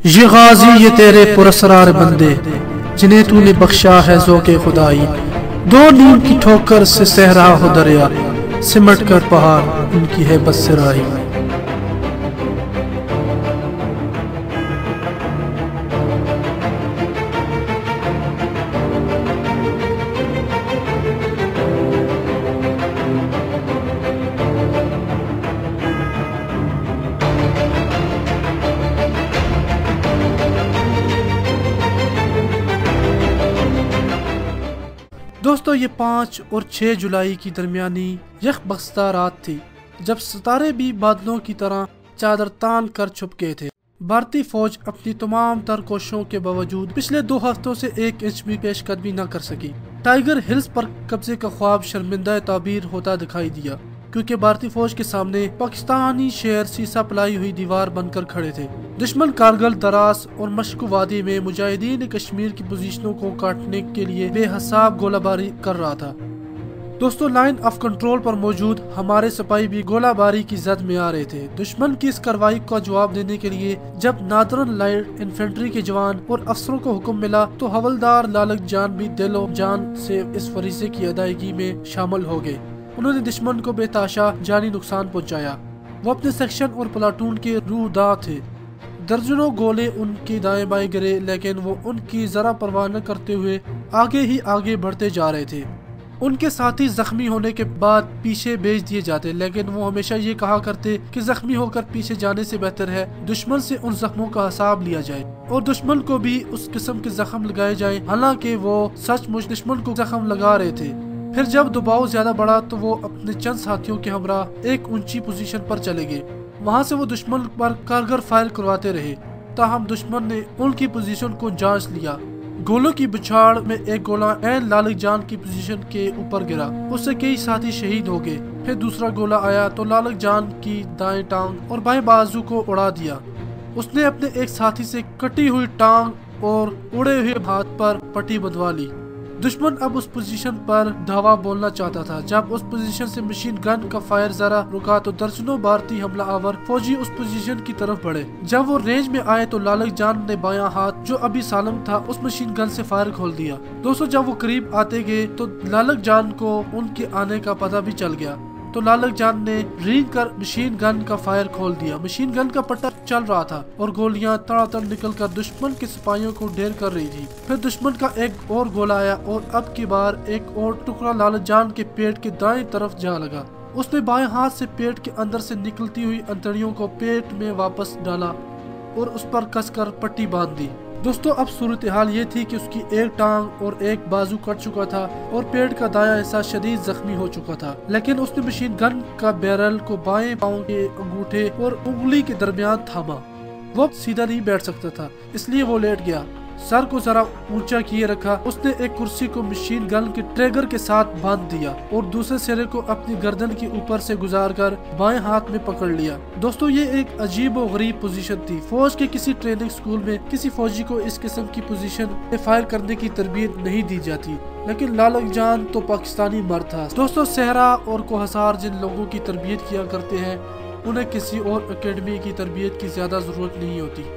ये गाजी ये तेरे पुरस्रार बंदे जिन्हें तूने बख्शा है ज़ौक़े खुदाई। दो नींद की ठोकर से सहरा हो दरिया, सिमट कर पहाड़ उनकी है बस सिराही। दोस्तों, ये 5 और 6 जुलाई की दरमियानी यख बख्शता रात थी जब सितारे भी बादलों की तरह चादर तान कर छुप गए थे। भारतीय फौज अपनी तमाम तर कोशिशों के बावजूद पिछले 2 हफ्तों से 1 इंच भी पेशकदमी न कर सकी। टाइगर हिल्स पर कब्जे का ख्वाब शर्मिंदा ताबीर होता दिखाई दिया, क्योंकि भारतीय फौज के सामने पाकिस्तानी शेर सीसा पलाई हुई दीवार बनकर खड़े थे। दुश्मन कारगिल, दरास और मशक वादी में मुजाहिदीन कश्मीर की पोजीशनों को काटने के लिए बेहिसाब गोलाबारी कर रहा था। दोस्तों, लाइन ऑफ कंट्रोल पर मौजूद हमारे सिपाही भी गोलाबारी की जद में आ रहे थे। दुश्मन की इस कार्रवाई का जवाब देने के लिए जब नादरन लाइट इन्फेंट्री के जवान और अफसरों को हुक्म मिला तो हवलदार लालक जान भी दिलो जान से इस फरीजे की अदायगी में शामिल हो गए। उन्होंने दुश्मन को बेताशा जानी नुकसान पहुंचाया। वो अपने सेक्शन और प्लाटून के रूहदा थे। दर्जनों गोले उनके दाएं बाएं गिरे, लेकिन वो उनकी जरा परवाह न करते हुए आगे ही आगे बढ़ते जा रहे थे। उनके साथी जख्मी होने के बाद पीछे भेज दिए जाते, लेकिन वो हमेशा ये कहा करते कि जख्मी होकर पीछे जाने से बेहतर है दुश्मन से उन जख्मों का हिसाब लिया जाए और दुश्मन को भी उस किस्म के जख्म लगाए जाए। हालांकि वो सचमुच दुश्मन को जख्म लगा रहे थे। फिर जब दबाव ज्यादा बढ़ा तो वो अपने चंद साथियों के हमरा एक ऊंची पोजीशन पर चले गए। वहां से वो दुश्मन पर कारगर फायर करवाते रहे, ताहम दुश्मन ने उनकी पोजीशन को जांच लिया। गोलों की बछाड़ में एक गोला एन लालक जान की पोजीशन के ऊपर गिरा, उससे कई साथी शहीद हो गए। फिर दूसरा गोला आया तो लालक जान की दाएं टांग और बाएं बाजू को उड़ा दिया। उसने अपने एक साथी से कटी हुई टांग और उड़े हुए हाथ पर पट्टी बंधवा ली। दुश्मन अब उस पोजीशन पर धावा बोलना चाहता था। जब उस पोजीशन से मशीन गन का फायर जरा रुका तो दर्जनों भारतीय हमला आवर फौजी उस पोजीशन की तरफ बढ़े। जब वो रेंज में आए तो लालक जान ने बायां हाथ जो अभी सालम था उस मशीन गन से फायर खोल दिया। दोस्तों, जब वो करीब आते गए तो लालक जान को उनके आने का पता भी चल गया, तो लालक जान ने रींग कर मशीन गन का फायर खोल दिया। मशीन गन का पट्टा चल रहा था और गोलियां तड़ातड़ निकलकर दुश्मन के सिपाहियों को ढेर कर रही थी। फिर दुश्मन का एक और गोला आया और अब की बार एक और टुकड़ा लालक जान के पेट के दाएं तरफ जा लगा। उसने बाएं हाथ से पेट के अंदर से निकलती हुई अंतड़ियों को पेट में वापस डाला और उस पर कसकर पट्टी बांध दी। दोस्तों, अब सूरत हाल ये थी कि उसकी एक टांग और एक बाजू कट चुका था और पेट का दायां हिस्सा शदीद जख्मी हो चुका था, लेकिन उसने मशीन गन का बैरल को बाएं पांव के अंगूठे और उंगली के दरमियान थामा। वो सीधा नहीं बैठ सकता था, इसलिए वो लेट गया, सर को जरा ऊंचा किए रखा। उसने एक कुर्सी को मशीन गन के ट्रिगर के साथ बांध दिया और दूसरे सिरे को अपनी गर्दन के ऊपर से गुजारकर बाएं हाथ में पकड़ लिया। दोस्तों, ये एक अजीब और गरीब पोजीशन थी। फौज के किसी ट्रेनिंग स्कूल में किसी फौजी को इस किस्म की पोजीशन में फायर करने की तरबियत नहीं दी जाती, लेकिन लालक जान तो पाकिस्तानी मर्द था। दोस्तों, सहरा और कोहसार जिन लोगों की तरबियत किया करते हैं उन्हें किसी और एकेडमी की तरबियत की ज्यादा जरूरत नहीं होती।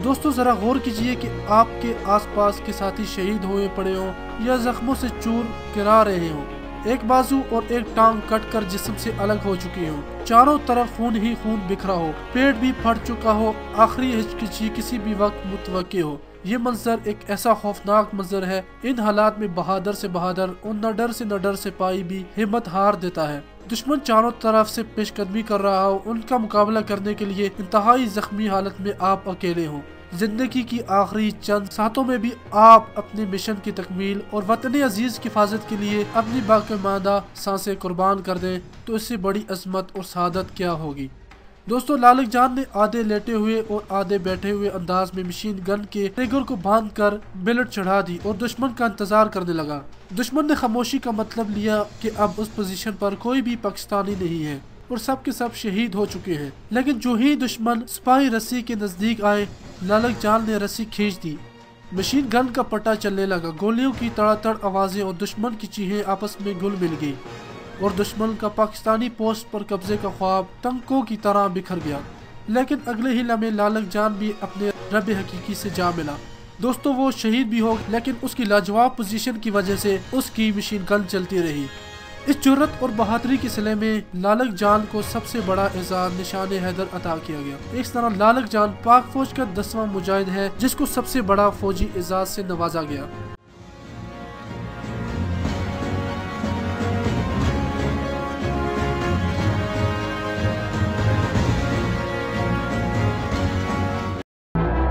दोस्तों, जरा गौर कीजिए कि आपके आसपास के साथी शहीद हुए पड़े हों या जख्मों से चूर गिरा रहे हों, एक बाजू और एक टांग कटकर जिस्म से अलग हो चुकी हो, चारों तरफ खून ही खून बिखरा हो, पेट भी फट चुका हो, आखिरी हिचकिची किसी भी वक्त मुतवक्की हो। ये मंजर एक ऐसा खौफनाक मंजर है। इन हालात में बहादुर से बहादुर और न डर से न डर सिपाही भी हिम्मत हार देता है। दुश्मन चारों तरफ से पेशकदमी कर रहा हो, उनका मुकाबला करने के लिए इंतहाई जख्मी हालत में आप अकेले हो। जिंदगी की आखिरी चंद सातों में भी आप अपने मिशन की तकमील और वतन अजीज की हिफाजत के लिए अपनी बाक़िमादा सांसें कुर्बान कर दें तो इससे बड़ी अजमत और सादत क्या होगी। दोस्तों, लालक जान ने आधे लेटे हुए और आधे बैठे हुए अंदाज में मशीन गन के ट्रिगर को बांध कर बिलेट चढ़ा दी और दुश्मन का इंतजार करने लगा। दुश्मन ने खामोशी का मतलब लिया कि अब उस पोजीशन पर कोई भी पाकिस्तानी नहीं है और सब के सब शहीद हो चुके हैं। लेकिन जो ही दुश्मन सिपाही रस्सी के नजदीक आए, लालक जान ने रस्सी खींच दी। मशीन गन का पट्टा चलने लगा। गोलियों की तड़ातड़ आवाजें और दुश्मन की चीखें आपस में घुल मिल गई और दुश्मन का पाकिस्तानी पोस्ट पर कब्जे का ख्वाब तंकों की तरह बिखर गया। लेकिन अगले ही लम्हे लालक जान भी अपने रब हकीकी से जा मिला। दोस्तों वो शहीद भी हो, लेकिन उसकी लाजवाब पोजीशन की वजह से उसकी मशीन गन चलती रही। इस जुर्रत और बहादुरी के सिले में लालक जान को सबसे बड़ा एजाज निशान हैदर अता किया गया। इस तरह लालक जान पाक फौज का 10वां मुजाहिद है जिसको सबसे बड़ा फौजी एजाज से नवाजा गया।